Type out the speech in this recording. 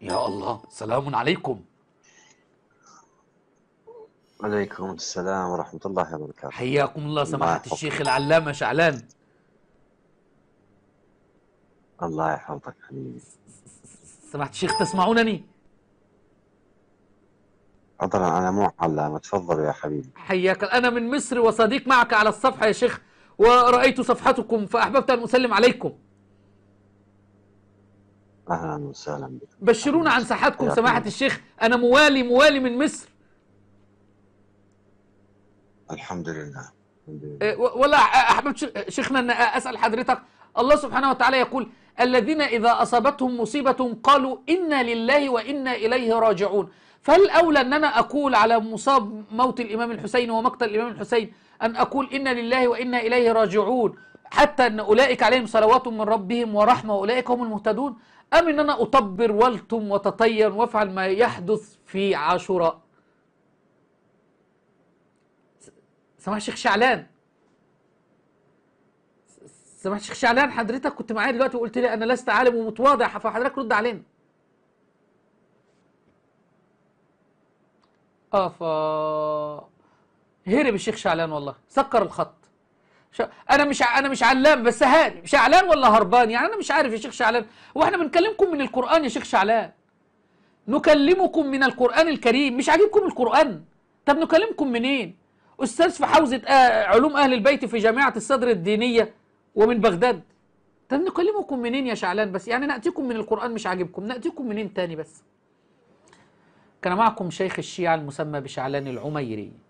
يا الله، سلام عليكم. عليكم السلام ورحمة الله وبركاته. حياكم الله الله سماحة الشيخ يحفظك. العلامة شعلان. الله يحفظك حبيبي. سماحة الشيخ تسمعونني؟ عذرا أنا مو علامة، تفضل يا حبيبي. حياك، أنا من مصر وصديق معك على الصفحة يا شيخ، ورأيت صفحتكم فأحببت أن أسلم عليكم. أهلا وسهلا بك. أهلا بشرونا عن وسهلا، ساحتكم حياكم سماحة الله. الشيخ، أنا موالي من مصر. الحمد لله. الحمد لله. والله أحببت شيخنا أن أسأل حضرتك. الله سبحانه وتعالى يقول: الذين إذا أصابتهم مصيبة قالوا إنا لله وإنا إليه راجعون. فهل أولى أن أنا أقول على مصاب موت الإمام الحسين ومقتل الإمام الحسين أن أقول إنا لله وإنا إليه راجعون، حتى أن أولئك عليهم صلوات من ربهم ورحمة وأولئك هم المهتدون، أم أن أنا أطبر والتم وتطير وافعل ما يحدث في عاشوراء؟ سماح الشيخ شعلان، سماحة الشيخ شعلان، حضرتك كنت معايا دلوقتي وقلت لي انا لست عالم ومتواضع، فحضرتك رد علينا. اه هرب الشيخ شعلان، والله سكر الخط. انا مش علام، بس هارب شعلان ولا هربان، يعني انا مش عارف يا شيخ شعلان. واحنا بنكلمكم من القرآن يا شيخ شعلان، نكلمكم من القرآن الكريم، مش عاجبكم القرآن؟ طب نكلمكم منين؟ استاذ في حوزة علوم اهل البيت في جامعة الصدر الدينية ومن بغداد. طب نكلمكم منين يا شعلان؟ بس يعني نأتيكم من القرآن مش عاجبكم، نأتيكم منين تاني بس؟ كان معكم شيخ الشيعة المسمى بشعلان العميري.